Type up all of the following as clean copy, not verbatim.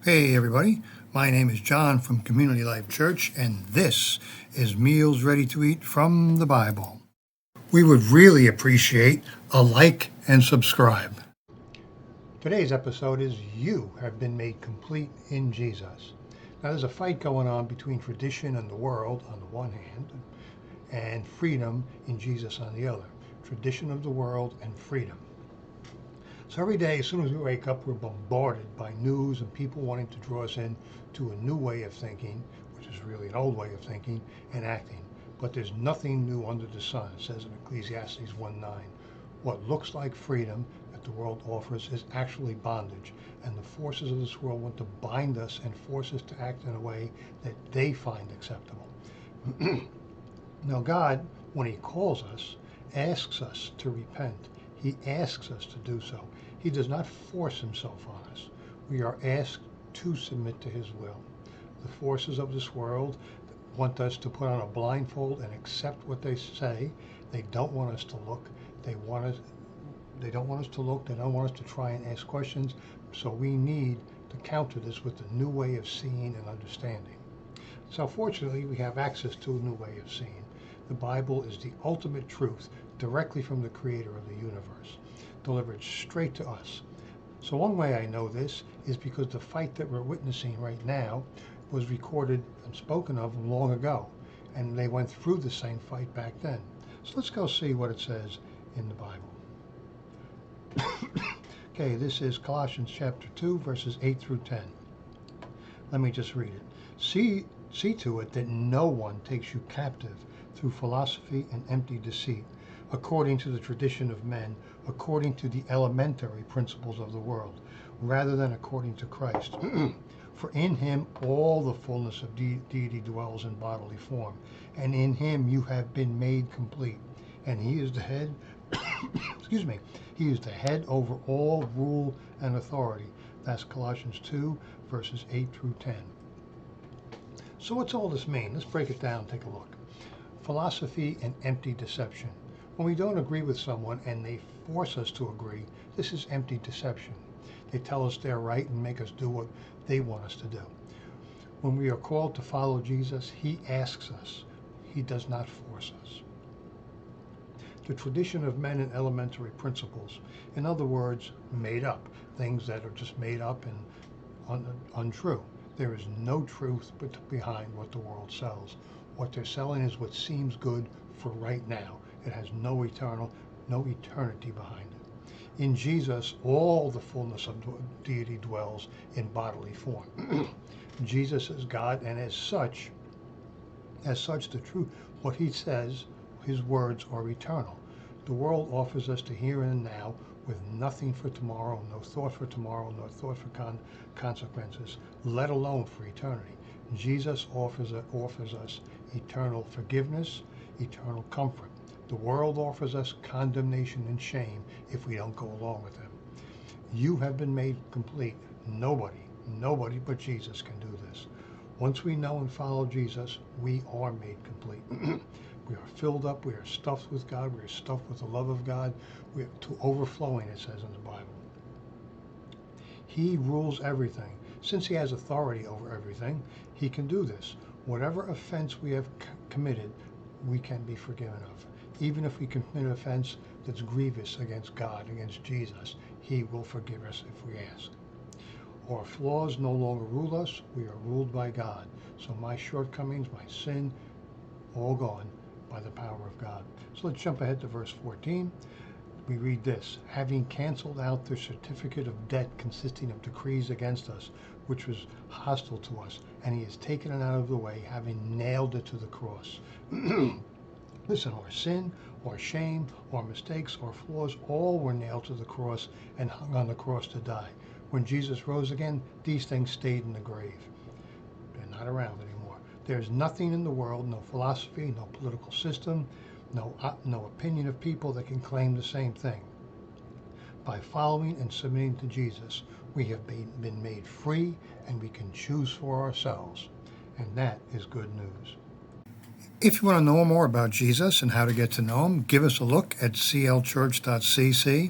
Hey everybody, my name is John from Community Life Church, and this is Meals Ready to Eat from the Bible. We would really appreciate a like and subscribe. Today's episode is You Have Been Made Complete in Jesus. Now there's a fight going on between tradition and the world on the one hand, and freedom in Jesus on the other. Tradition of the world and freedom. So every day, as soon as we wake up, we're bombarded by news and people wanting to draw us in to a new way of thinking, which is really an old way of thinking and acting. But there's nothing new under the sun, it says in Ecclesiastes 1:9. What looks like freedom that the world offers is actually bondage, and the forces of this world want to bind us and force us to act in a way that they find acceptable. Now God, when He calls us, asks us to repent. He asks us to do so. He does not force Himself on us. We are asked to submit to His will. The forces of this world want us to put on a blindfold and accept what they say. They don't want us to look. They don't want us to look. They don't want us to try and ask questions. So we need to counter this with a new way of seeing and understanding. So fortunately, we have access to a new way of seeing. The Bible is the ultimate truth directly from the Creator of the universe, delivered straight to us. So one way I know this is because the fight that we're witnessing right now was recorded and spoken of long ago, and they went through the same fight back then. So let's go see what it says in the Bible. Okay, this is Colossians chapter 2, verses 8 through 10. Let me just read it. See to it that no one takes you captive through philosophy and empty deceit, according to the tradition of men, according to the elementary principles of the world, rather than according to Christ. For in Him all the fullness of deity dwells in bodily form, and in Him you have been made complete. And He is the head, excuse me, He is the head over all rule and authority. That's Colossians 2, verses 8 through 10. So what's all this mean? Let's break it down and take a look. Philosophy and empty deception. When we don't agree with someone and they force us to agree, this is empty deception. They tell us they're right and make us do what they want us to do. When we are called to follow Jesus, He asks us. He does not force us. The tradition of men and elementary principles. In other words, made up. Things that are just made up and untrue. There is no truth behind what the world sells. What they're selling is what seems good for right now. It has no eternity behind it. In Jesus, all the fullness of deity dwells in bodily form. Jesus is God, and as such, the truth, what He says, His words are eternal. The world offers us the here and now with nothing for tomorrow, no thought for tomorrow, no thought for consequences, let alone for eternity. Jesus offers us eternal forgiveness, eternal comfort. The world offers us condemnation and shame if we don't go along with Him. You have been made complete. Nobody but Jesus can do this. Once we know and follow Jesus, we are made complete. We are filled up, we are stuffed with God, we are stuffed with the love of God, we are to overflowing, it says in the Bible. He rules everything. Since He has authority over everything, He can do this. Whatever offense we have committed, we can be forgiven of. Even if we commit an offense that's grievous against God, against Jesus, He will forgive us if we ask. Our flaws no longer rule us, we are ruled by God. So my shortcomings, my sin, all gone by the power of God. So let's jump ahead to verse 14. We read this: having canceled out the certificate of debt consisting of decrees against us, which was hostile to us, and He has taken it out of the way, having nailed it to the cross. Listen, our sin, our shame, our mistakes, our flaws, all were nailed to the cross and hung on the cross to die. When Jesus rose again, these things stayed in the grave. They're not around anymore. There's nothing in the world, no philosophy, no political system, no opinion of people that can claim the same thing. By following and submitting to Jesus, we have been made free and we can choose for ourselves. And that is good news. If you want to know more about Jesus and how to get to know Him, give us a look at clchurch.cc.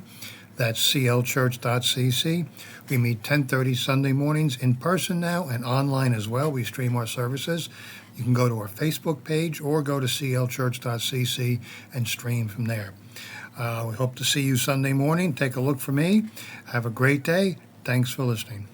That's clchurch.cc. We meet 10:30 Sunday mornings in person now and online as well. We stream our services. You can go to our Facebook page or go to clchurch.cc and stream from there. We hope to see you Sunday morning. Take a look for me. Have a great day. Thanks for listening.